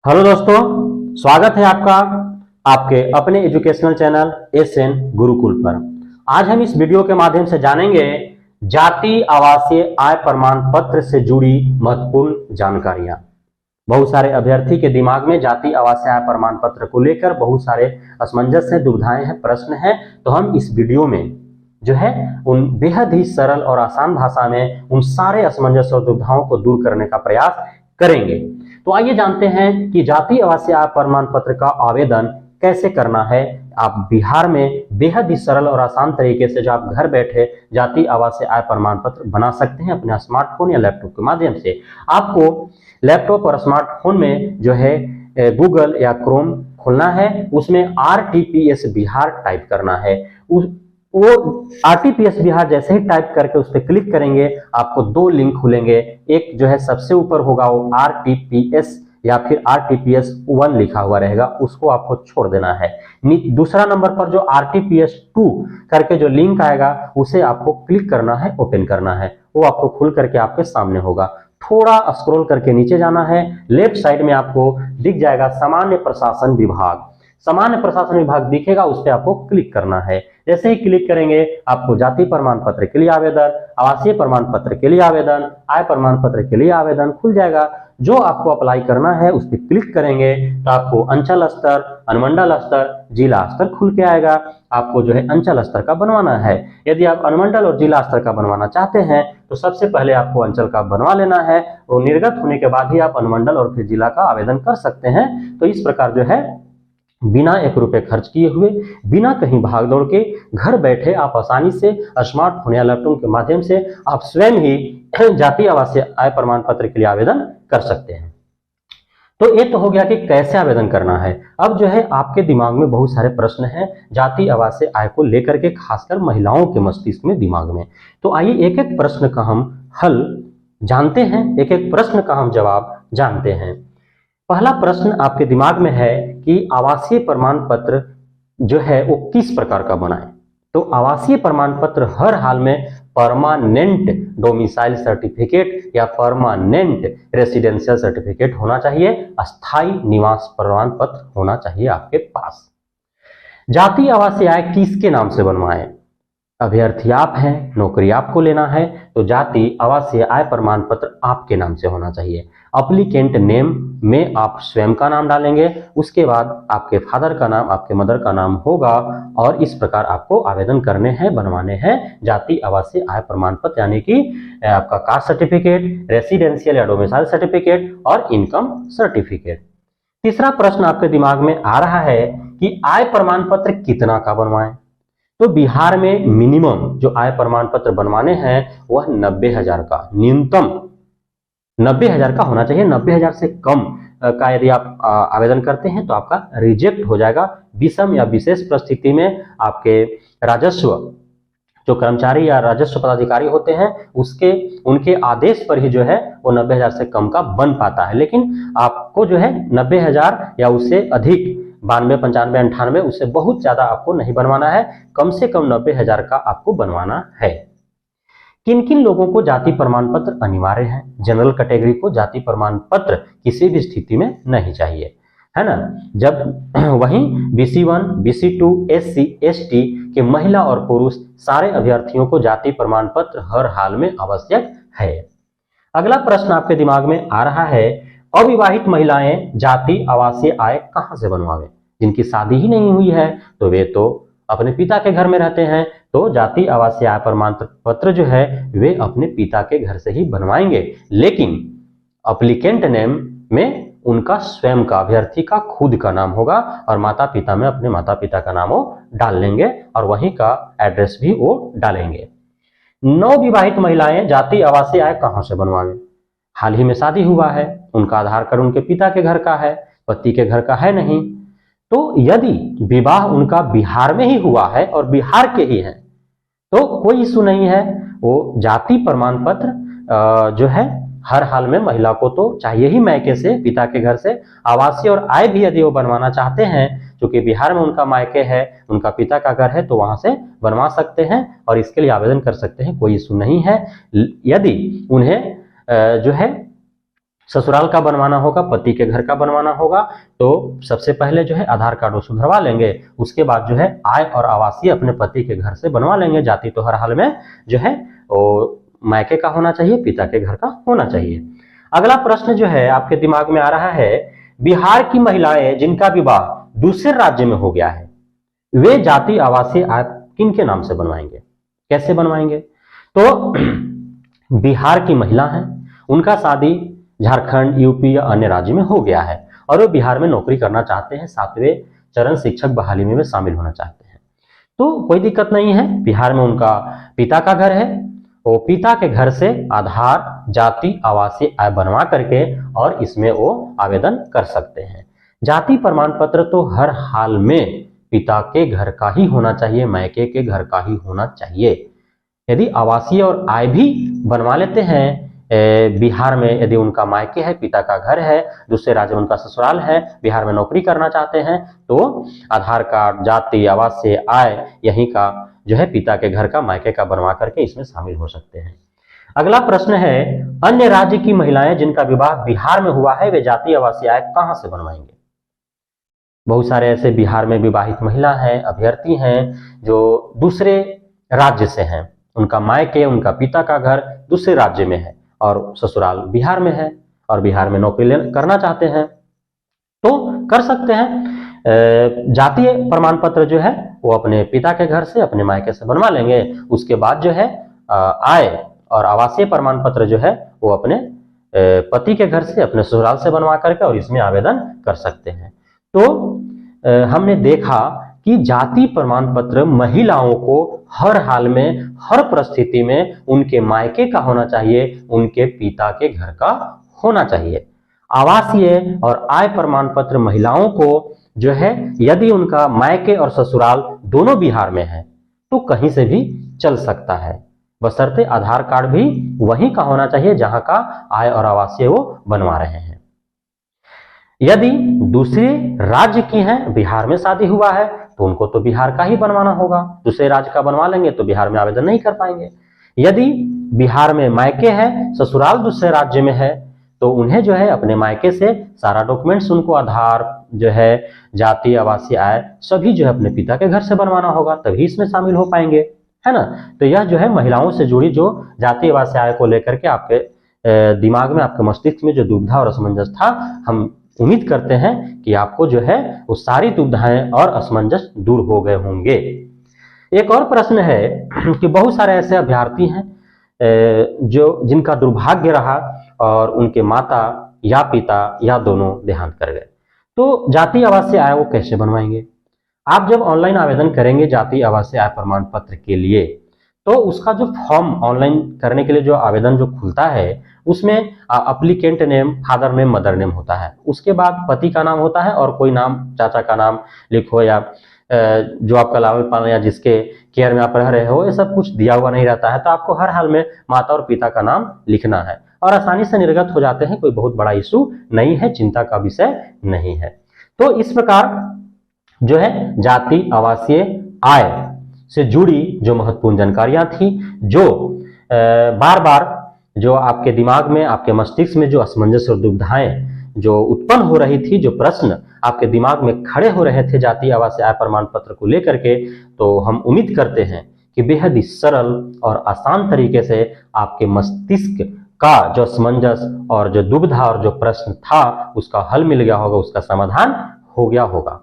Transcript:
Hello दोस्तों, स्वागत है आपका आपके अपने एजुकेशनल चैनल एसएन गुरुकुल पर। आज हम इस वीडियो के माध्यम से जानेंगे जाति आवासीय आय प्रमाण पत्र से जुड़ी महत्वपूर्ण जानकारियां। बहुत सारे अभ्यर्थी के दिमाग में जाति आवासीय आय प्रमाण पत्र को लेकर बहुत सारे असमंजस हैं, दुविधाएं हैं, प्रश्न हैं। तो हम इस वीडियो में जो है उन बेहद ही सरल और आसान भाषा में उन सारे असमंजस और दुविधाओं को दूर करने का प्रयास करेंगे। तो आइए जानते हैं कि जाति आवासीय आय प्रमाण पत्र का आवेदन कैसे करना है। आप बिहार में बेहद ही सरल और आसान तरीके से जो आप घर बैठे जाति आवासीय आय प्रमाण पत्र बना सकते हैं अपने स्मार्टफोन या लैपटॉप के माध्यम से। आपको लैपटॉप और स्मार्टफोन में जो है गूगल या क्रोम खोलना है, उसमें RTPS बिहार टाइप करना है। वो RTPS बिहार जैसे ही टाइप करके उस पर क्लिक करेंगे आपको दो लिंक खुलेंगे। एक जो है सबसे ऊपर होगा वो RTPS या फिर RTPS 1 लिखा हुआ रहेगा, उसको आपको छोड़ देना है। दूसरा नंबर पर जो RTPS 2 करके जो लिंक आएगा उसे आपको क्लिक करना है, ओपन करना है। वो आपको खुल करके आपके सामने होगा। थोड़ा स्क्रॉल करके नीचे जाना है, लेफ्ट साइड में आपको दिख जाएगा सामान्य प्रशासन विभाग। सामान्य प्रशासन विभाग दिखेगा, उस पर आपको क्लिक करना है। जैसे ही क्लिक करेंगे आपको जाति प्रमाण पत्र के लिए आवेदन, आवासीय प्रमाण पत्र के लिए आवेदन, आय प्रमाण पत्र के लिए आवेदन खुल जाएगा। जो आपको अप्लाई करना है उस पर क्लिक करेंगे तो आपको अंचल स्तर, अनुमंडल स्तर, जिला स्तर खुल के आएगा। आपको जो है अंचल स्तर का बनवाना है। यदि आप अनुमंडल और जिला स्तर का बनवाना चाहते हैं तो सबसे पहले आपको अंचल का बनवा लेना है और निर्गत होने के बाद ही आप अनुमंडल और फिर जिला का आवेदन कर सकते हैं। तो इस प्रकार जो है बिना 1 रुपए खर्च किए हुए, बिना कहीं भाग दौड़ के घर बैठे आप आसानी से स्मार्टफोन या लैपटॉप के माध्यम से आप स्वयं ही जाति आवासीय आय प्रमाण पत्र के लिए आवेदन कर सकते हैं। तो ये तो हो गया कि कैसे आवेदन करना है। अब जो है आपके दिमाग में बहुत सारे प्रश्न हैं जाति आवासीय आय को लेकर के, खासकर महिलाओं के मस्तिष्क में, दिमाग में। तो आइए एक एक प्रश्न का हम हल जानते हैं, एक एक प्रश्न का हम जवाब जानते हैं। पहला प्रश्न आपके दिमाग में है कि आवासीय प्रमाण पत्र जो है वो किस प्रकार का बनाएं। तो आवासीय प्रमाण पत्र हर हाल में परमानेंट डोमिसाइल सर्टिफिकेट या परमानेंट रेसिडेंशियल सर्टिफिकेट होना चाहिए, अस्थायी निवास प्रमाण पत्र होना चाहिए आपके पास। जाति आवासीय आय किसके नाम से बनवाएं? अभ्यर्थी आप हैं, नौकरी आपको लेना है, तो जाति आवासीय आय प्रमाण पत्र आपके नाम से होना चाहिए। अप्लीकेंट नेम में आप स्वयं का नाम डालेंगे, उसके बाद आपके फादर का नाम, आपके मदर का नाम होगा और इस प्रकार आपको आवेदन करने हैं, बनवाने हैं जाति आवासीय आय प्रमाण पत्र, यानी कि आपका कास्ट सर्टिफिकेट, रेसिडेंशियल या डोमिसाइल सर्टिफिकेट और इनकम सर्टिफिकेट। तीसरा प्रश्न आपके दिमाग में आ रहा है कि आय प्रमाण पत्र कितना का बनवाएं। तो बिहार में मिनिमम जो आय प्रमाण पत्र बनवाने हैं वह 90,000 का, न्यूनतम 90,000 का होना चाहिए। 90,000 से कम का यदि आप आवेदन करते हैं तो आपका रिजेक्ट हो जाएगा। विषम या विशेष परिस्थिति में आपके राजस्व जो कर्मचारी या राजस्व पदाधिकारी होते हैं उनके आदेश पर ही जो है वो 90,000 से कम का बन पाता है। लेकिन आपको जो है 90,000 या उससे अधिक 92, 95, 98 उससे बहुत ज्यादा आपको नहीं बनवाना है, कम से कम 90,000 का आपको बनवाना है। किन किन लोगों को जाति प्रमाण पत्र अनिवार्य है? जनरल कैटेगरी को जाति प्रमाण पत्र किसी भी स्थिति में नहीं चाहिए, है ना। जब वहीं BC1, BC2, SC, ST के महिला और पुरुष सारे अभ्यर्थियों को जाति प्रमाण पत्र हर हाल में आवश्यक है। अगला प्रश्न आपके दिमाग में आ रहा है, अविवाहित महिलाएं जाति आवासीय आय कहां से बनवावें? जिनकी शादी ही नहीं हुई है तो वे तो अपने पिता के घर में रहते हैं, तो जाति आवासीय आय प्रमाण पत्र जो है वे अपने पिता के घर से ही बनवाएंगे। लेकिन अप्लीकेंट नेम में उनका स्वयं का, अभ्यर्थी का खुद का नाम होगा और माता पिता में अपने माता पिता का नाम वो डाल लेंगे और वहीं का एड्रेस भी वो डालेंगे। नवविवाहित महिलाएं जाति आवासीय आय कहां से बनवावें? हाल ही में शादी हुआ है, उनका आधार कार्ड उनके पिता के घर का है, पति के घर का है नहीं। तो यदि विवाह उनका बिहार में ही हुआ है और बिहार के ही हैं तो कोई इशू नहीं है। वो जाति प्रमाण पत्र जो है हर हाल में महिला को तो चाहिए ही मायके से, पिता के घर से। आवासीय और आय भी यदि वो बनवाना चाहते हैं, क्योंकि बिहार में उनका मायके है, उनका पिता का घर है, तो वहां से बनवा सकते हैं और इसके लिए आवेदन कर सकते हैं, कोई इशू नहीं है। यदि उन्हें जो है ससुराल का बनवाना होगा, पति के घर का बनवाना होगा, तो सबसे पहले जो है आधार कार्ड वो सुधरवा लेंगे। उसके बाद जो है आय और आवासीय अपने पति के घर से बनवा लेंगे। जाति तो हर हाल में जो है वो मायके का होना चाहिए, पिता के घर का होना चाहिए। अगला प्रश्न जो है आपके दिमाग में आ रहा है, बिहार की महिलाएं जिनका विवाह दूसरे राज्य में हो गया है, वे जाति आवासीय आय किनके नाम से बनवाएंगे, कैसे बनवाएंगे? तो बिहार की महिला हैं, उनका शादी झारखंड, यूपी या अन्य राज्य में हो गया है और वो बिहार में नौकरी करना चाहते हैं, 7वें चरण शिक्षक बहाली में वे शामिल होना चाहते हैं, तो कोई दिक्कत नहीं है। बिहार में उनका पिता का घर है, वो पिता के घर से आधार, जाति, आवासीय आय बनवा करके और इसमें वो आवेदन कर सकते हैं। जाति प्रमाण पत्र तो हर हाल में पिता के घर का ही होना चाहिए, मायके के घर का ही होना चाहिए। यदि आवासीय और आय भी बनवा लेते हैं बिहार में, यदि उनका मायके है, पिता का घर है, दूसरे राज्य में उनका ससुराल है, बिहार में नौकरी करना चाहते हैं, तो आधार कार्ड, जाति, आवासीय आय यहीं का जो है पिता के घर का, मायके का बनवा करके इसमें शामिल हो सकते हैं। अगला प्रश्न है, अन्य राज्य की महिलाएं जिनका विवाह बिहार में हुआ है, वे जाति आवासीय आय कहां से बनवाएंगे? बहुत सारे ऐसे बिहार में विवाहित महिला हैं, अभ्यर्थी हैं जो दूसरे राज्य से हैं, उनका मायके, उनका पिता का घर दूसरे राज्य में है और ससुराल बिहार में है और बिहार में नौकरी करना चाहते हैं, तो कर सकते हैं। जातीय प्रमाण पत्र जो है वो अपने पिता के घर से, अपने मायके से बनवा लेंगे। उसके बाद जो है आय और आवासीय प्रमाण पत्र जो है वो अपने पति के घर से, अपने ससुराल से बनवा करके और इसमें आवेदन कर सकते हैं। तो हमने देखा कि जाति प्रमाण पत्र महिलाओं को हर हाल में, हर परिस्थिति में उनके मायके का होना चाहिए, उनके पिता के घर का होना चाहिए। आवासीय और आय प्रमाण पत्र महिलाओं को जो है यदि उनका मायके और ससुराल दोनों बिहार में है तो कहीं से भी चल सकता है, बशर्ते आधार कार्ड भी वहीं का होना चाहिए जहां का आय और आवासीय वो बनवा रहे हैं। यदि दूसरे राज्य की हैं, बिहार में शादी हुआ है तो उनको तो बिहार का ही बनवाना होगा, दूसरे राज्य का बनवा लेंगे तो बिहार में आवेदन नहीं कर पाएंगे। यदि बिहार में मायके है, ससुराल दूसरे राज्य में है, तो उन्हें जो है अपने मायके से सारा डॉक्यूमेंट्स, उनको आधार जो है, जाति, आवासीय आय सभी जो है अपने पिता के घर से बनवाना होगा, तभी इसमें शामिल हो पाएंगे, है ना। तो यह जो है महिलाओं से जुड़ी जो जाति आवासीय आय को लेकर के आपके दिमाग में, आपके मस्तिष्क में जो दुविधा और असमंजस था, हम उम्मीद करते हैं कि आपको जो है वो सारी दुविधाएं और असमंजस दूर हो गए होंगे। एक और प्रश्न है कि बहुत सारे ऐसे अभ्यर्थी हैं जो जिनका दुर्भाग्य रहा और उनके माता या पिता या दोनों देहांत कर गए, तो जाति आवासीय आय वो कैसे बनवाएंगे? आप जब ऑनलाइन आवेदन करेंगे जाति आवासीय आय प्रमाण पत्र के लिए, तो उसका जो फॉर्म ऑनलाइन करने के लिए जो आवेदन जो खुलता है उसमें applicant name, father name, mother name होता है, उसके बाद पति का नाम होता है और कोई नाम, चाचा का नाम लिखो या जो आपका लालन पालन या जिसके केयर में आप रह रहे हो, ये सब कुछ दिया हुआ नहीं रहता है। तो आपको हर हाल में माता और पिता का नाम लिखना है और आसानी से निर्गत हो जाते हैं, कोई बहुत बड़ा इशू नहीं है, चिंता का विषय नहीं है। तो इस प्रकार जो है जाति आवासीय आय से जुड़ी जो महत्वपूर्ण जानकारियां थी, जो बार बार जो आपके दिमाग में, आपके मस्तिष्क में जो असमंजस और दुविधाएं जो उत्पन्न हो रही थी, जो प्रश्न आपके दिमाग में खड़े हो रहे थे जाति आवासीय आय प्रमाण पत्र को लेकर के, तो हम उम्मीद करते हैं कि बेहद ही सरल और आसान तरीके से आपके मस्तिष्क का जो असमंजस और जो दुविधा और जो प्रश्न था उसका हल मिल गया होगा, उसका समाधान हो गया होगा।